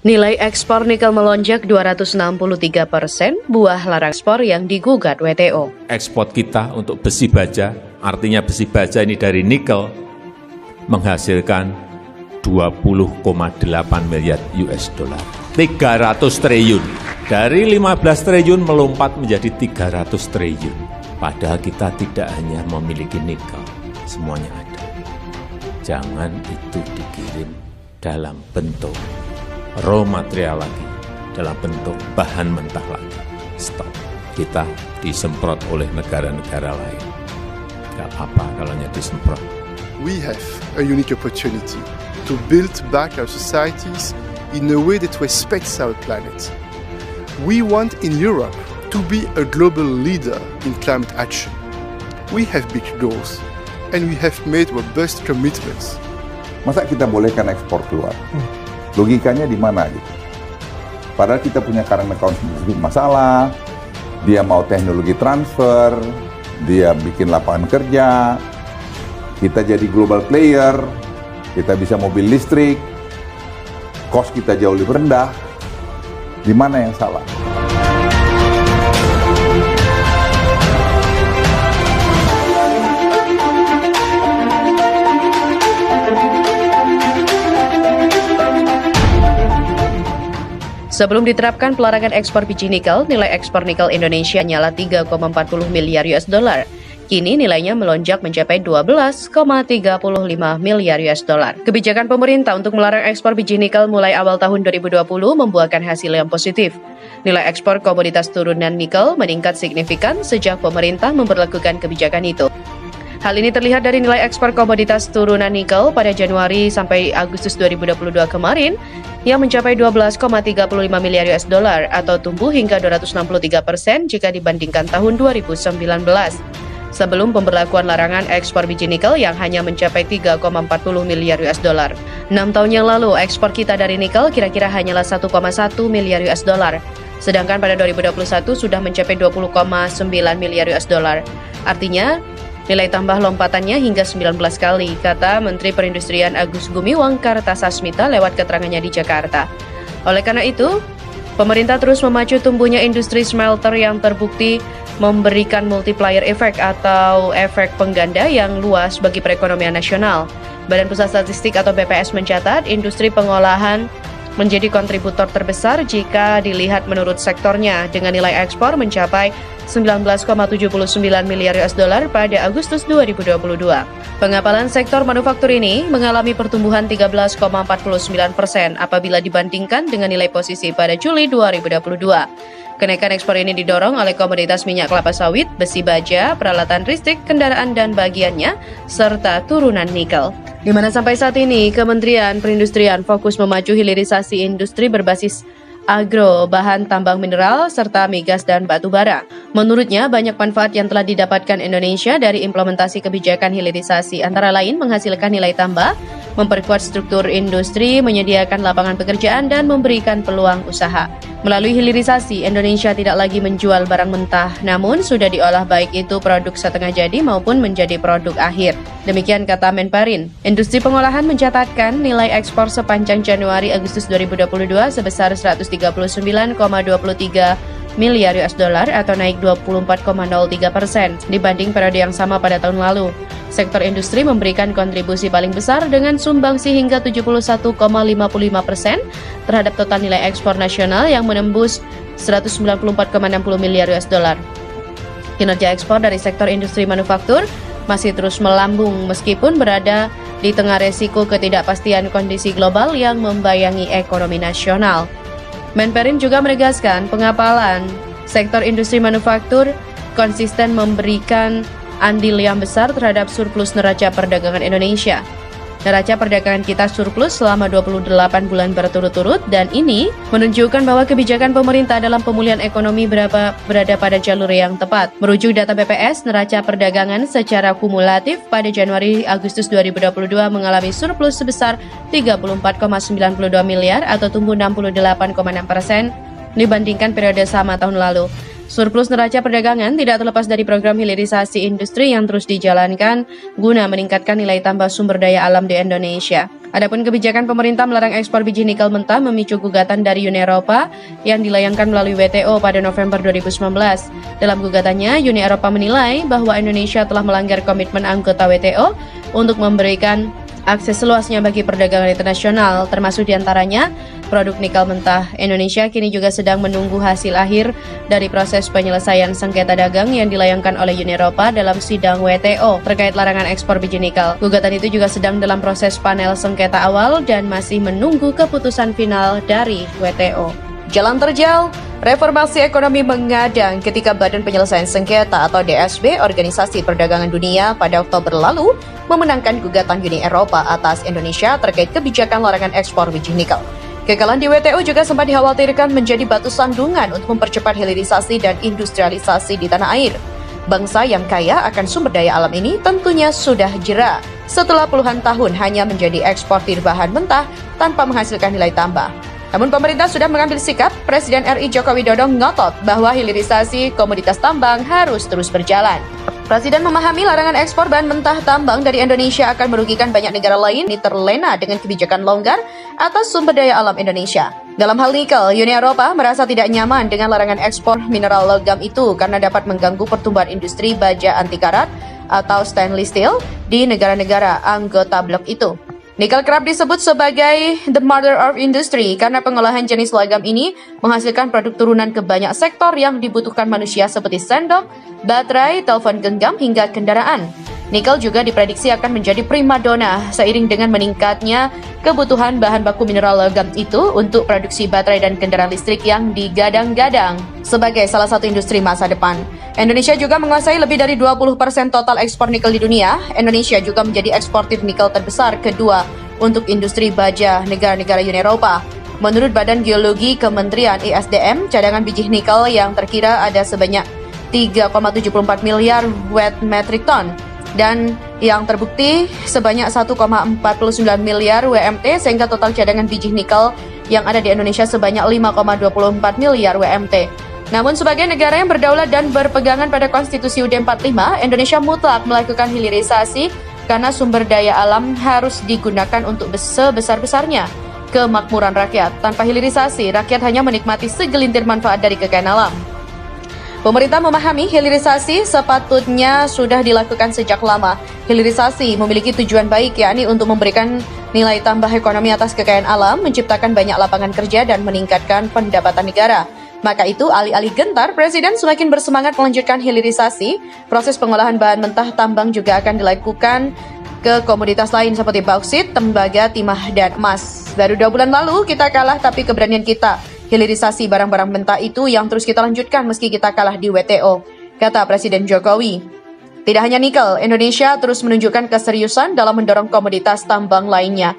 Nilai ekspor nikel melonjak 263%, buah larang ekspor yang digugat WTO. Ekspor kita untuk besi baja, artinya besi baja ini dari nikel, menghasilkan 20,8 miliar US dollar. 300 triliun. Dari 15 triliun melompat menjadi 300 triliun. Padahal kita tidak hanya memiliki nikel, semuanya ada. Jangan itu dikirim dalam bentuk raw material lagi, dalam bentuk bahan mentah lagi. Stop. Kita disemprot oleh negara-negara lain. Gak apa-apa kalau hanya disemprot. We have a unique opportunity to build back our societies in a way that respects our planet. We want in Europe to be a global leader in climate action. We have big goals and we have made robust commitments. Masa kita bolehkan ekspor keluar? Logikanya di mana gitu? Padahal kita punya current account sedikit masalah, dia mau teknologi transfer, dia bikin lapangan kerja, kita jadi global player, kita bisa mobil listrik, cost kita jauh lebih rendah. Di mana yang salah? Sebelum diterapkan pelarangan ekspor biji nikel, nilai ekspor nikel Indonesia hanyalah 3,40 miliar US dollar. Kini nilainya melonjak mencapai 12,35 miliar US dollar. Kebijakan pemerintah untuk melarang ekspor biji nikel mulai awal tahun 2020 membuahkan hasil yang positif. Nilai ekspor komoditas turunan nikel meningkat signifikan sejak pemerintah memberlakukan kebijakan itu. Hal ini terlihat dari nilai ekspor komoditas turunan nikel pada Januari sampai Agustus 2022 kemarin yang mencapai 12,35 miliar US dollar atau tumbuh hingga 263% jika dibandingkan tahun 2019. Sebelum pemberlakuan larangan ekspor biji nikel yang hanya mencapai 3,40 miliar US dollar. 6 tahun yang lalu ekspor kita dari nikel kira-kira hanyalah 1,1 miliar US dollar. Sedangkan pada 2021 sudah mencapai 20,9 miliar US dollar. Artinya nilai tambah lompatannya hingga 19 kali, kata Menteri Perindustrian Agus Gumiwang Kartasasmita lewat keterangannya di Jakarta. Oleh karena itu, pemerintah terus memacu tumbuhnya industri smelter yang terbukti memberikan multiplier effect atau efek pengganda yang luas bagi perekonomian nasional. Badan Pusat Statistik atau BPS mencatat industri pengolahan menjadi kontributor terbesar jika dilihat menurut sektornya dengan nilai ekspor mencapai 19,79 miliar US dollar pada Agustus 2022. Pengapalan sektor manufaktur ini mengalami pertumbuhan 13,49% apabila dibandingkan dengan nilai posisi pada Juli 2022. Kenaikan ekspor ini didorong oleh komoditas minyak kelapa sawit, besi baja, peralatan listrik, kendaraan dan bagiannya, serta turunan nikel. Di mana sampai saat ini, Kementerian Perindustrian fokus memacu hilirisasi industri berbasis agro, bahan tambang mineral, serta migas dan batu bara. Menurutnya, banyak manfaat yang telah didapatkan Indonesia dari implementasi kebijakan hilirisasi, antara lain menghasilkan nilai tambah, memperkuat struktur industri, menyediakan lapangan pekerjaan, dan memberikan peluang usaha. Melalui hilirisasi, Indonesia tidak lagi menjual barang mentah, namun sudah diolah baik itu produk setengah jadi maupun menjadi produk akhir. Demikian kata Menperin. Industri pengolahan mencatatkan nilai ekspor sepanjang Januari-Agustus 2022 sebesar 139,23 miliar US dollar atau naik 24,03% dibanding periode yang sama pada tahun lalu. Sektor industri memberikan kontribusi paling besar dengan sumbangsi hingga 71,55% terhadap total nilai ekspor nasional yang menembus 194,60 miliar US dollar. Kinerja ekspor dari sektor industri manufaktur masih terus melambung meskipun berada di tengah resiko ketidakpastian kondisi global yang membayangi ekonomi nasional. Menperin juga menegaskan pengapalan sektor industri manufaktur konsisten memberikan andil yang besar terhadap surplus neraca perdagangan Indonesia. Neraca perdagangan kita surplus selama 28 bulan berturut-turut dan ini menunjukkan bahwa kebijakan pemerintah dalam pemulihan ekonomi berada pada jalur yang tepat. Merujuk data BPS, neraca perdagangan secara kumulatif pada Januari-Agustus 2022 mengalami surplus sebesar 34,92 miliar atau tumbuh 68,6% dibandingkan periode sama tahun lalu. Surplus neraca perdagangan tidak terlepas dari program hilirisasi industri yang terus dijalankan guna meningkatkan nilai tambah sumber daya alam di Indonesia. Adapun kebijakan pemerintah melarang ekspor biji nikel mentah memicu gugatan dari Uni Eropa yang dilayangkan melalui WTO pada November 2019. Dalam gugatannya, Uni Eropa menilai bahwa Indonesia telah melanggar komitmen anggota WTO untuk memberikan akses seluasnya bagi perdagangan internasional, termasuk diantaranya produk nikel mentah. Indonesia kini juga sedang menunggu hasil akhir dari proses penyelesaian sengketa dagang yang dilayangkan oleh Uni Eropa dalam sidang WTO terkait larangan ekspor biji nikel. Gugatan itu juga sedang dalam proses panel sengketa awal dan masih menunggu keputusan final dari WTO. Jalan terjal, reformasi ekonomi mengadang ketika Badan Penyelesaian Sengketa atau DSB Organisasi Perdagangan Dunia pada Oktober lalu memenangkan gugatan Uni Eropa atas Indonesia terkait kebijakan larangan ekspor biji nikel. Kekalahan di WTO juga sempat dikhawatirkan menjadi batu sandungan untuk mempercepat hilirisasi dan industrialisasi di tanah air. Bangsa yang kaya akan sumber daya alam ini tentunya sudah jera setelah puluhan tahun hanya menjadi eksportir bahan mentah tanpa menghasilkan nilai tambah. Namun pemerintah sudah mengambil sikap. Presiden RI Joko Widodo ngotot bahwa hilirisasi komoditas tambang harus terus berjalan. Presiden memahami larangan ekspor bahan mentah tambang dari Indonesia akan merugikan banyak negara lain yang terlena dengan kebijakan longgar atas sumber daya alam Indonesia. Dalam hal nikel, Uni Eropa merasa tidak nyaman dengan larangan ekspor mineral logam itu karena dapat mengganggu pertumbuhan industri baja anti karat atau stainless steel di negara-negara anggota blok itu. Nikel kerap disebut sebagai the mother of industry karena pengolahan jenis logam ini menghasilkan produk turunan ke banyak sektor yang dibutuhkan manusia seperti sendok, baterai, telepon genggam, hingga kendaraan. Nikel juga diprediksi akan menjadi primadona seiring dengan meningkatnya kebutuhan bahan baku mineral logam itu untuk produksi baterai dan kendaraan listrik yang digadang-gadang sebagai salah satu industri masa depan. Indonesia juga menguasai lebih dari 20% total ekspor nikel di dunia. Indonesia juga menjadi eksportir nikel terbesar kedua untuk industri baja negara-negara Uni Eropa. Menurut Badan Geologi Kementerian ISDM, cadangan biji nikel yang terkira ada sebanyak 3,74 miliar wet metric ton dan yang terbukti sebanyak 1,49 miliar WMT sehingga total cadangan biji nikel yang ada di Indonesia sebanyak 5,24 miliar WMT. Namun sebagai negara yang berdaulat dan berpegangan pada Konstitusi UUD 45, Indonesia mutlak melakukan hilirisasi karena sumber daya alam harus digunakan untuk sebesar-besarnya kemakmuran rakyat. Tanpa hilirisasi, rakyat hanya menikmati segelintir manfaat dari kekayaan alam. Pemerintah memahami hilirisasi sepatutnya sudah dilakukan sejak lama. Hilirisasi memiliki tujuan baik, yakni untuk memberikan nilai tambah ekonomi atas kekayaan alam, menciptakan banyak lapangan kerja dan meningkatkan pendapatan negara. Maka itu, alih-alih gentar, Presiden semakin bersemangat melanjutkan hilirisasi. Proses pengolahan bahan mentah tambang juga akan dilakukan ke komoditas lain seperti bauksit, tembaga, timah, dan emas. Baru 2 bulan lalu kita kalah, tapi keberanian kita hilirisasi barang-barang mentah itu yang terus kita lanjutkan meski kita kalah di WTO, kata Presiden Jokowi. Tidak hanya nikel, Indonesia terus menunjukkan keseriusan dalam mendorong komoditas tambang lainnya.